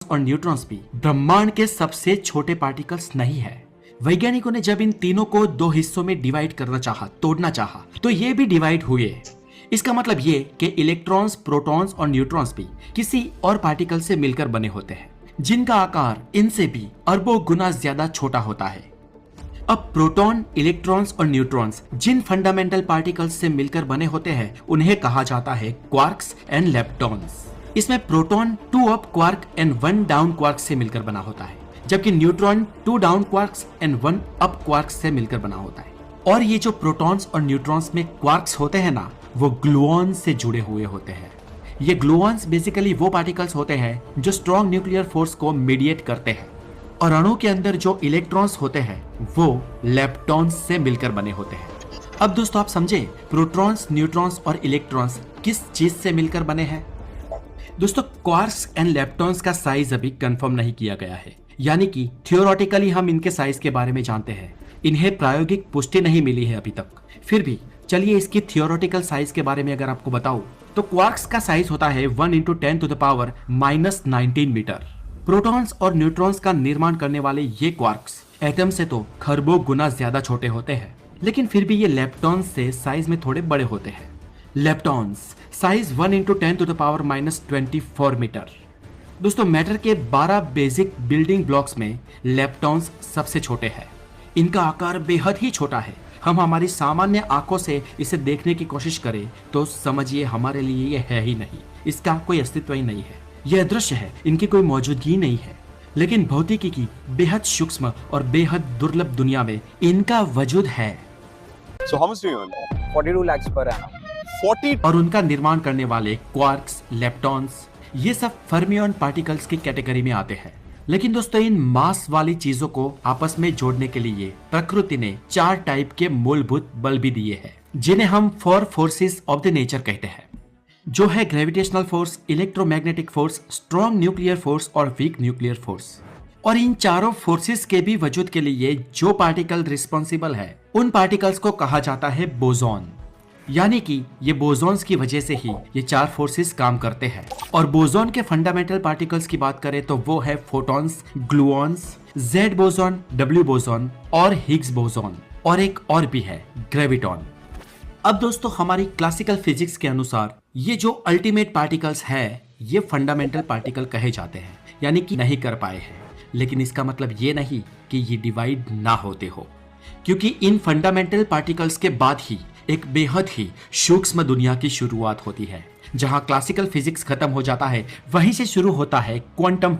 और न्यूट्रॉन्स भी ब्रह्मांड के सबसे छोटे पार्टिकल्स नहीं है। वैज्ञानिकों ने जब इन तीनों को दो हिस्सों में डिवाइड करना चाहा, तोड़ना चाहा, तो ये भी डिवाइड हुए। इसका मतलब ये कि इलेक्ट्रॉन्स, प्रोटॉन्स और न्यूट्रॉन्स भी किसी और पार्टिकल से मिलकर बने होते हैं, जिनका आकार इनसे भी अरबों गुना ज्यादा छोटा होता है। अब प्रोटॉन, इलेक्ट्रॉन्स और न्यूट्रॉन्स जिन फंडामेंटल पार्टिकल्स से मिलकर बने होते हैं, उन्हें कहा जाता है क्वार्क्स एंड लेप्टॉन्स। इसमें proton 2 up quark and 1 down quark से मिलकर बना होता है, जबकि neutron 2 down quarks and 1 up quarks से मिलकर बना होता है। और ये जो प्रोटॉन्स और न्यूट्रॉन्स में क्वार्क्स होते हैं ना, वो ग्लूऑन से जुड़े हुए होते हैं। ये ग्लूऑन्स बेसिकली वो पार्टिकल्स होते हैं जो स्ट्रॉन्ग न्यूक्लियर फोर्स को मीडिएट करते हैं। और अणु के अंदर जो इलेक्ट्रॉन्स होते हैं वो लेप्टॉन्स से मिलकर बने होते हैं। अब दोस्तों आप समझे प्रोटॉन्स, न्यूट्रॉन्स और इलेक्ट्रॉन्स किस चीज से मिलकर बने हैं। दोस्तों क्वार्क्स एंड लेप्टॉन्स का साइज अभी कंफर्म नहीं किया गया है, यानी कि थियोरेटिकली हम इनके साइज के बारे में जानते हैं, इन्हें प्रायोगिक पुष्टि नहीं मिली है अभी तक। फिर भी चलिए इसकी थियोरेटिकल साइज के बारे में अगर आपको बताऊं तो क्वार्क्स का साइज होता है 1 × 10⁻⁻19 मीटर। प्रोटॉन्स और न्यूट्रॉन्स का निर्माण करने वाले ये क्वार्क्स एटम से तो खरबों गुना ज्यादा छोटे होते हैं, लेकिन फिर भी ये लेप्टॉन्स से साइज में थोड़े बड़े होते हैं। Leptons size 1 × 10⁻24 metre. दोस्तों मैटर के 12 बेसिक बिल्डिंग ब्लॉक्स में लेप्टॉन्स सबसे छोटे हैं। इनका आकार बेहद ही छोटा है। हम हमारी सामान्य आंखों से इसे देखने की कोशिश करें तो समझिए हमारे लिए ये है ही नहीं, इसका कोई अस्तित्व ही नहीं है, यह अदृश्य है, इनकी कोई मौजूदगी नहीं है। लेकिन भौतिकी की बेहद सूक्ष्म और बेहद दुर्लभ दुनिया में इनका वजूद है। So how much do you earn? 42 lakhs per annum. 40. और उनका निर्माण करने वाले क्वार्क्स, लेप्टॉन्स, ये सब फर्मियन पार्टिकल्स की कैटेगरी में आते हैं। लेकिन दोस्तों इन मास वाली चीजों को आपस में जोड़ने के लिए प्रकृति ने 4 टाइप के मूलभूत बल भी दिए हैं, जिन्हें हम 4 फोर्सेस ऑफ द नेचर कहते हैं, जो है gravitational force, electromagnetic force, strong nuclear force और वीक न्यूक्लियर फोर्स। और इन चारों फोर्सेस के भी वजूद के लिए जो पार्टिकल रिस्पॉन्सिबल है, उन पार्टिकल्स को कहा जाता है बोसॉन। यानी कि ये बोसॉन्स की वजह से ही ये 4 फोर्सेस काम करते हैं। और बोसॉन के फंडामेंटल पार्टिकल्स की बात करें तो वो है photons, gluons, Z boson, W boson और हिग्स बोसॉन, और एक और भी है ग्रेविटॉन। अब दोस्तों हमारी क्लासिकल फिजिक्स के अनुसार ये जो अल्टीमेट पार्टिकल्स है, ये फंडामेंटल पार्टिकल कहे जाते हैं, यानी कि नहीं कर पाए हैं। लेकिन इसका मतलब ये नहीं कि ये डिवाइड ना होते हो, क्योंकि इन फंडामेंटल पार्टिकल्स के बाद ही एक बेहद ही सूक्ष्म दुनिया की शुरुआत होती है। जहां क्लासिकल फिजिक्स खत्म हो जाता है, वहीं से शुरू होता है क्वांटम